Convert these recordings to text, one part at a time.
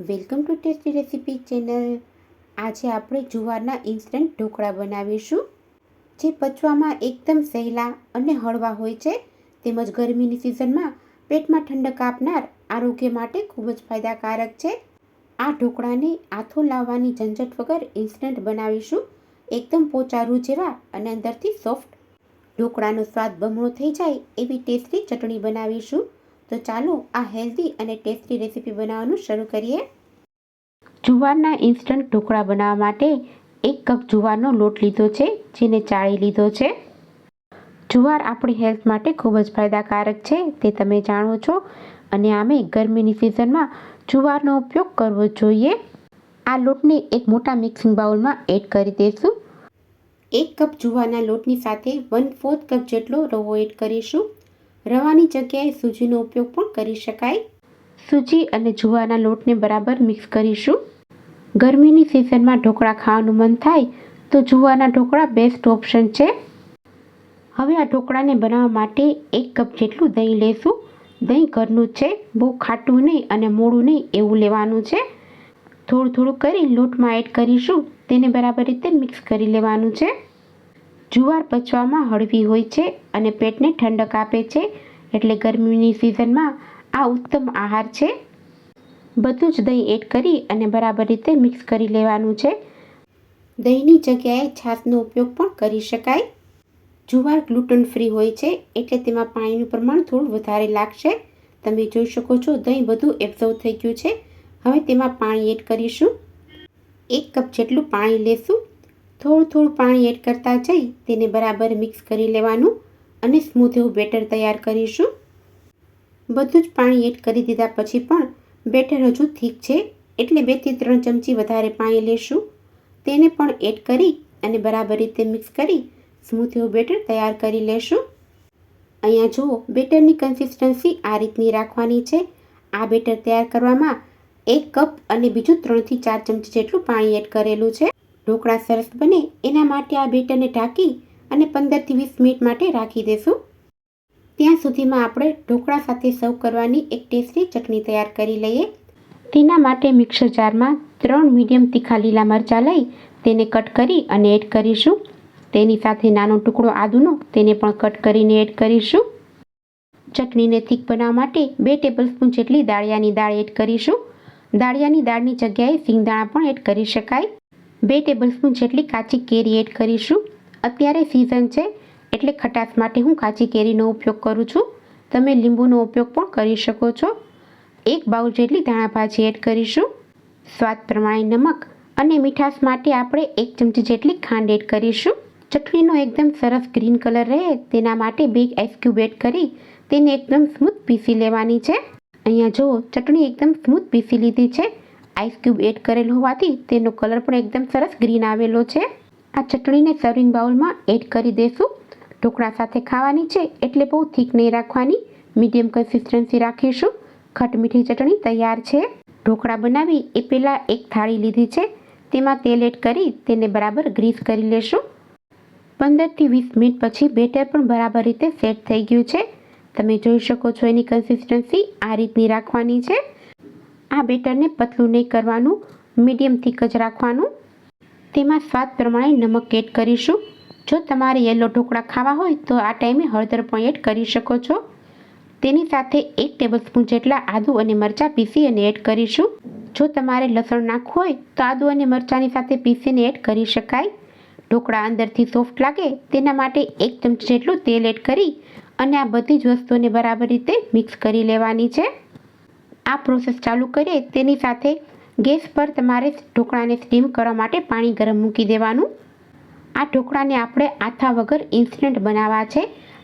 Welcome to tasty recipe channel. આજે આપણે જુવારના instant dhokla બનાવીશું, જે પચવામાં એકદમ સહેલા અને હળવા હોય છે, તેમજ ગરમીની સિઝનમાં પેટમાં ઠંડક આપનાર, આરોગ્ય માટે ખૂબ જ ફાયદાકારક છે. આ ઢોકળાને આથો લાવવાની ઝંઝટ વગર ઇન્સ્ટન્ટ બનાવીશું, એકદમ પોચા રૂ જેવા અને અંદરથી સોફ્ટ. ઢોકળાનો સ્વાદ બમણો થઈ જાય એવી ટેસ્ટી ચટણી બનાવીશું. તો ચાલો આ હેલ્ધી અને ટેસ્ટી રેસીપી બનાવવાનું શરૂ કરીએ. જુવારના ઇન્સ્ટન્ટ ઢોકળા બનાવવા માટે 1 કપ જુવારનો લોટ લીધો છે, જેને ચાળી લીધો છે. જુવાર આપણી હેલ્થ માટે ખૂબ જ ફાયદાકારક છે, તે તમે જાણો છો, અને આમે ગરમીની સિઝનમાં જુવારનો ઉપયોગ કરવો જોઈએ. આ લોટને એક મોટા મિક્સિંગ બાઉલમાં એડ કરી દઈશું. 1 કપ જુવારના લોટની સાથે 1/4 કપ જેટલો રવો એડ કરીશું. રવાની જગ્યાએ સૂજીનો ઉપયોગ પણ કરી શકાય. સૂજી અને જુવારના લોટને બરાબર મિક્સ કરીશું. ગરમીની સિઝનમાં ઢોકળા ખાવાનું મન થાય તો જુવારના ઢોકળા બેસ્ટ ઓપ્શન છે. હવે આ ઢોકળાને બનાવવા માટે 1 કપ જેટલું દહીં લેશું. દહીં ઘરનું જ છે, બહુ ખાટું નહીં અને મોડું નહીં એવું લેવાનું છે. થોડું થોડું કરી લોટમાં એડ કરીશું. તેને બરાબર રીતે મિક્સ કરી લેવાનું છે. જુવાર પચવામાં હળવી હોય છે અને પેટને ઠંડક આપે છે, એટલે ગરમીની સિઝનમાં આ ઉત્તમ આહાર છે. બધું જ દહીં એડ કરી અને બરાબર રીતે મિક્સ કરી લેવાનું છે. દહીંની જગ્યાએ છાશનો ઉપયોગ પણ કરી શકાય. જુવાર ગ્લુટન ફ્રી હોય છે, એટલે તેમાં પાણીનું પ્રમાણ થોડું વધારે લાગશે. તમે જોઈ શકો છો, દહીં બધું એબ્ઝોર્વ થઈ ગયું છે. હવે તેમાં પાણી એડ કરીશું. 1 કપ જેટલું પાણી લેશું. થોડું થોડું પાણી એડ કરતા જઈ તેને બરાબર મિક્સ કરી લેવાનું અને સ્મૂથ એવું બેટર તૈયાર કરીશું. બધું જ પાણી એડ કરી દીધા પછી પણ બેટર હજુ થીક છે, એટલે 2 થી 3 ચમચી વધારે પાણી લેશું. તેને પણ એડ કરી અને બરાબર રીતે મિક્સ કરી સ્મૂથ એવું બેટર તૈયાર કરી લેશું. અહીંયા જુઓ, બેટરની કન્સિસ્ટન્સી આ રીતની રાખવાની છે. આ બેટર તૈયાર કરવામાં 1 કપ અને બીજું 3 થી 4 ચમચી જેટલું પાણી એડ કરેલું છે. ઢોકળા સરસ બને એના માટે આ બેટરને ઢાંકી અને 15 થી 20 મિનિટ માટે રાખી દેશું. ત્યાં સુધીમાં આપણે ઢોકળા સાથે સર્વ કરવાની એક ટેસ્ટી ચટણી તૈયાર કરી લઈએ. તેના માટે મિક્સર જારમાં 3 મીડિયમ તીખા લીલા મરચાં લઈ તેને કટ કરી અને એડ કરીશું. તેની સાથે નાનો ટુકડો આદુનો, તેને પણ કટ કરીને એડ કરીશું. ચટણીને થીક બનાવવા માટે 2 ટેબલસ્પૂન જેટલી દાળિયાની દાળ એડ કરીશું. દાળિયાની દાળની જગ્યાએ સિંગદાણા પણ એડ કરી શકાય. 2 ટેબલસ્પૂન જેટલી કાચી કેરી એડ કરીશું. અત્યારે સિઝન છે, એટલે ખટાશ માટે હું કાચી કેરીનો ઉપયોગ કરું છું. તમે લીંબુનો ઉપયોગ પણ કરી શકો છો. 1 બાઉલ જેટલી ધાણા ભાજી એડ કરીશું. સ્વાદ પ્રમાણે નમક અને મીઠાશ માટે આપણે 1 ચમચી જેટલી ખાંડ એડ કરીશું. ચટણીનો એકદમ સરસ ગ્રીન કલર રહે તેના માટે 2 આઈસ ક્યુબ એડ કરી તેને એકદમ સ્મૂથ પીસી લેવાની છે. અહીંયા જુઓ, ચટણી એકદમ સ્મૂથ પીસી લીધી છે. આઈસ ક્યુબ એડ કરેલ હોવાથી તેનો કલર પણ એકદમ સરસ ગ્રીન આવેલો છે. આ ચટણીને સર્વિંગ બાઉલમાં એડ કરી દઈશું. ઢોકળા સાથે ખાવાની છે, એટલે બહુ થીક નહીં રાખવાની, મીડિયમ કન્સિસ્ટન્સી રાખીશું. ખટમીઠી ચટણી તૈયાર છે. ઢોકળા બનાવી એ પહેલાં એક થાળી લીધી છે, તેમાં તેલ એડ કરી તેને બરાબર ગ્રીસ કરી લેશું. 15 થી 20 મિનિટ પછી બેટર પણ બરાબર રીતે સેટ થઈ ગયું છે. તમે જોઈ શકો છો, એની કન્સિસ્ટન્સી આ રીતની રાખવાની છે. આ બેટરને પતલું નહીં કરવાનું, મીડિયમ થીક જ રાખવાનું. તેમાં સ્વાદ પ્રમાણે નમક એડ કરીશું. જો તમારે યલો ઢોકળા ખાવા હોય તો આ ટાઈમે હળદર પણ એડ કરી શકો છો. તેની સાથે 1 ટેબલસ્પૂન જેટલા આદુ અને મરચાં પીસી અને એડ કરીશું. જો તમારે લસણ નાખવું હોય તો આદુ અને મરચાંની સાથે પીસીને એડ કરી શકાય. ઢોકળા અંદરથી સોફ્ટ લાગે તેના માટે 1 ચમચી જેટલું તેલ એડ કરી અને આ બધી જ વસ્તુઓને બરાબર રીતે મિક્સ કરી લેવાની છે. આ પ્રોસેસ ચાલુ કરીએ તેની સાથે ગેસ પર તમારે ઢોકળાને સ્ટીમ કરવા માટે પાણી ગરમ મૂકી દેવાનું. આ ઢોકળાને આપણે આથા વગર ઇન્સ્ટન્ટ બનાવવા છે,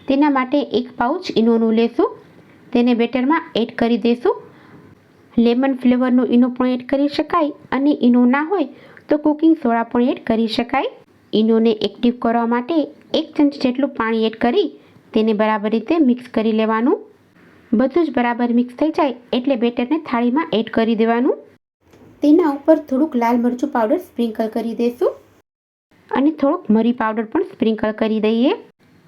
તેના માટે 1 પાઉચ ઈનોનું લેશું. તેને બેટરમાં એડ કરી દઈશું. લેમન ફ્લેવરનો ઈનો પણ એડ કરી શકાય અને ઈનો ના હોય તો કુકિંગ સોડા પણ એડ કરી શકાય. ઈનોને એક્ટિવ કરવા માટે 1 ચમચી જેટલું પાણી એડ કરી તેને બરાબર રીતે મિક્સ કરી લેવાનું. બધું જ બરાબર મિક્સ થઈ જાય એટલે બેટરને થાળીમાં એડ કરી દેવાનું. તેના ઉપર થોડુંક લાલ મરચું પાવડર સ્પ્રિંકલ કરી દઈશું અને થોડોક મરી પાવડર પણ સ્પ્રિંકલ કરી દઈએ.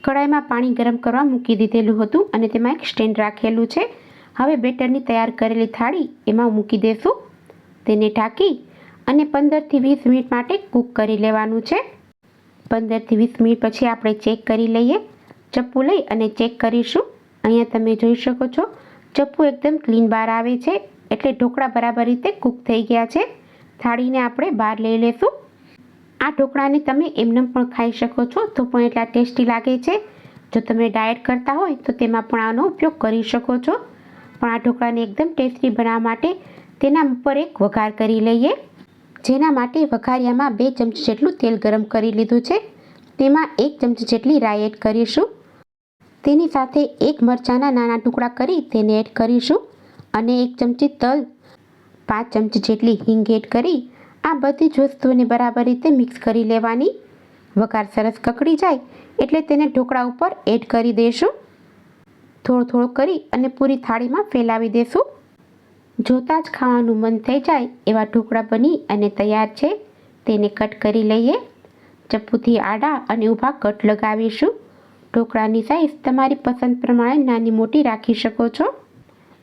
કડાઈમાં પાણી ગરમ કરવા મૂકી દીધેલું હતું અને તેમાં એક સ્ટેન્ડ રાખેલું છે. હવે બેટરની તૈયાર કરેલી થાળી એમાં મૂકી દઈશું. તેને ઢાંકી અને 15થી 20 મિનિટ માટે કૂક કરી લેવાનું છે. 15થી 20 મિનિટ પછી આપણે ચેક કરી લઈએ. ચપ્પુ લઈ અને ચેક કરીશું. અહીંયા તમે જોઈ શકો છો ચપ્પુ એકદમ ક્લીન બહાર આવે છે, એટલે ઢોકળા બરાબર રીતે કૂક થઈ ગયા છે. થાળીને આપણે બહાર લઈ લેશું. આ ઢોકળાને તમે એમને પણ ખાઈ શકો છો તો પણ એટલા ટેસ્ટી લાગે છે. જો તમે ડાયટ કરતા હોય તો તેમાં પણ આનો ઉપયોગ કરી શકો છો. પણ આ ઢોકળાને એકદમ ટેસ્ટી બનાવવા માટે તેના ઉપર એક વઘાર કરી લઈએ. જેના માટે વઘારિયામાં 2 ચમચી જેટલું તેલ ગરમ કરી લીધું છે. તેમાં 1 ચમચી જેટલી રાઈ એડ કરીશું. તેની સાથે 1 મરચાંના નાના ટુકડા કરી તેને એડ કરીશું અને 1 ચમચી તલ, 5 ચમચી જેટલી હિંગ એડ કરી આ બધી જ વસ્તુઓને બરાબર રીતે મિક્સ કરી લેવાની. વઘાર સરસ કકડી જાય એટલે તેને ઢોકળા ઉપર એડ કરી દઈશું. થોડું કરી અને પૂરી થાળીમાં ફેલાવી દઈશું. જોતાં જ ખાવાનું મન થઈ જાય એવા ઢોકળા બની અને તૈયાર છે. તેને કટ કરી લઈએ. ચપ્પુથી આડા અને ઊભા કટ લગાવીશું. ઢોકળાની સાઈઝ તમારી પસંદ પ્રમાણે નાની મોટી રાખી શકો છો.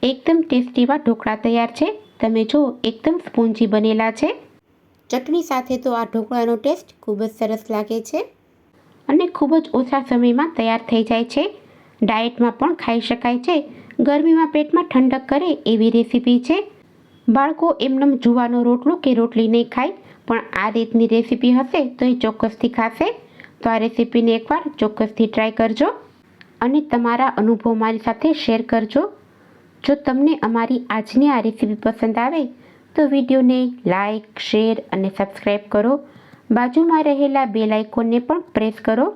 એકદમ ટેસ્ટી એવા ઢોકળા તૈયાર છે. તમે જો એકદમ સ્પોન્જી બનેલા છે. ચટણી સાથે તો આ ઢોકળાનો ટેસ્ટ ખૂબ જ સરસ લાગે છે અને ખૂબ જ ઓછા સમયમાં તૈયાર થઈ જાય છે. ડાયટમાં પણ ખાઈ શકાય છે. ગરમીમાં પેટમાં ઠંડક કરે એવી રેસીપી છે. બાળકો એમનેમ જુવાનો રોટલો કે રોટલી નહીં ખાય, પણ આ રીતની રેસીપી હશે તો એ ચોક્કસથી ખાશે. તો આ રેસીપીને એકવાર ચોક્કસથી ટ્રાય કરજો અને તમારા અનુભવ મારી સાથે શેર કરજો. જો તમને અમારી આજની આ રેસીપી પસંદ આવે તો વિડીયોને લાઇક, શેર અને સબસ્ક્રાઈબ કરો. બાજુમાં રહેલા બેલ આઇકોનને પણ પ્રેસ કરો,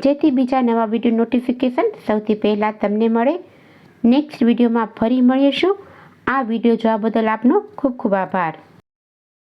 જેથી બીજા નવા વિડીયો નોટિફિકેશન સૌથી પહેલાં તમને મળે. નેક્સ્ટ વિડીયોમાં ફરી મળીશું. આ વિડીયો જોવા બદલ આપનો ખૂબ ખૂબ આભાર.